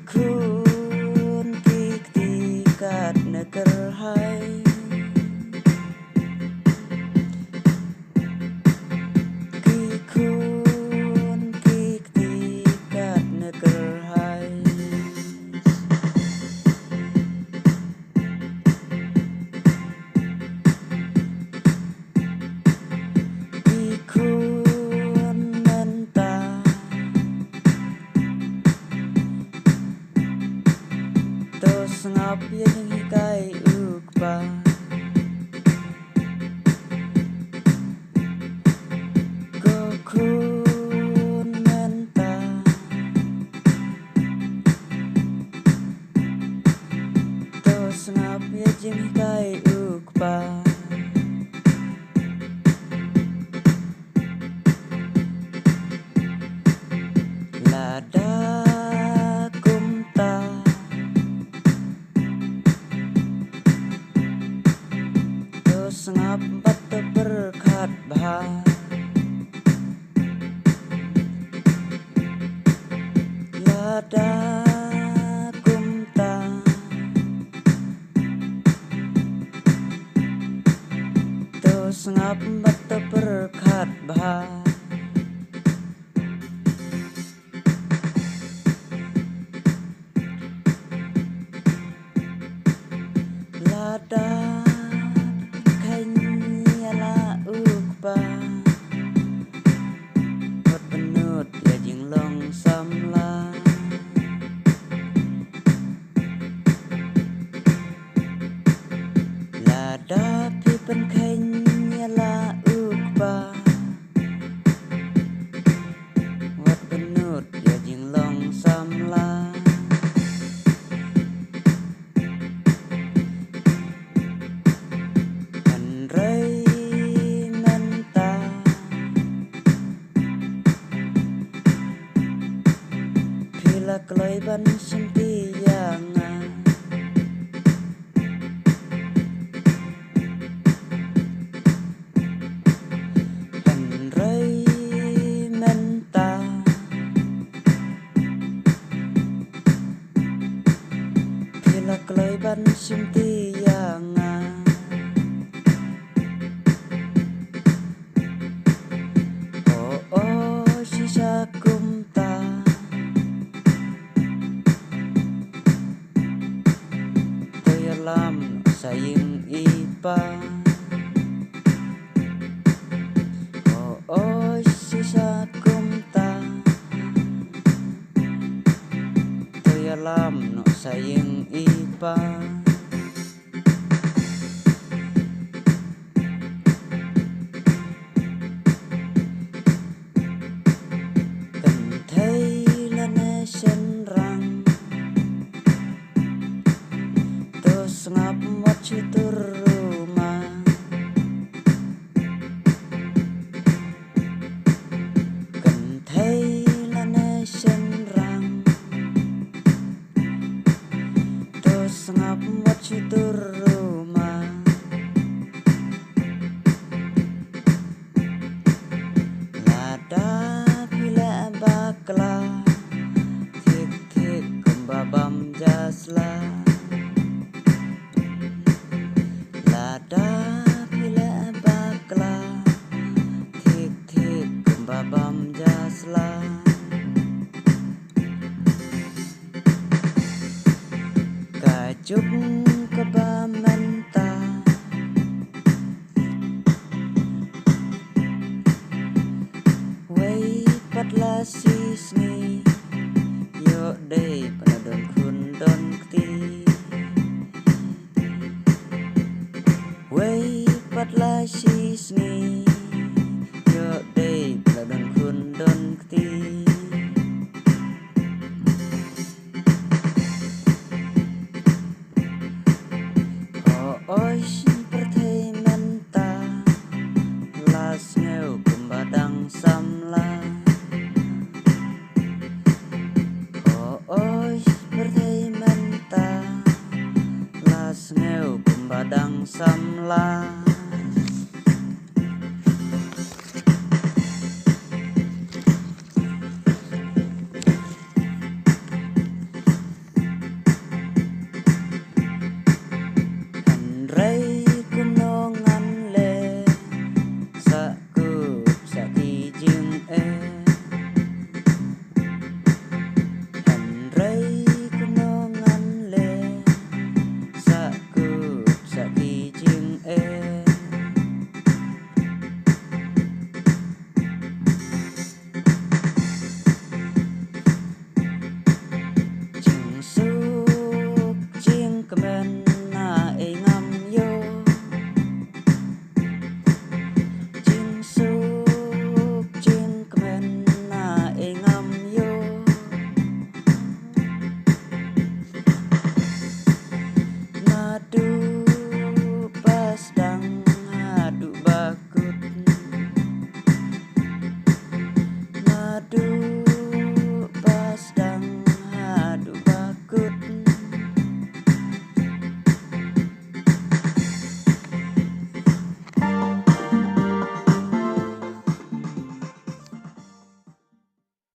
Kun tiktikat negerhai Kun tiktikat negerhai Kun mentah Tos ngap yang hikai ukpa Kun mentah Tos ngap yang hikai ukpa Lada kumta Tos ngap batu berkat bah Lada kumta Tos ngap batu berkat bah Lada kanyala ukba Hot penut ya jing long samla Lada pipen kanyala ukba Hot penut ya jing long samla Rai mentah Bila kelaiban sentiangan Rai mentah Bila kelaiban sentiangan Sisa kumta Toyalam sayang ipa Sisa kumta Toyalam sayang ipa Senrang Tos ngap wat cutur rumah Kentai lana senrang Tos ngap wat cutur rumah Lada bila bakla Babam jasla Lada bila bakla Tik babam jasla Kajuk kebamenta Wei patla sisni Yo day panadon kundon kti Wei patla sisni Yo day panadon kundon kti Perthai menta Las ngeu kembadang samla Perthai menta Las ngeu kembadang samla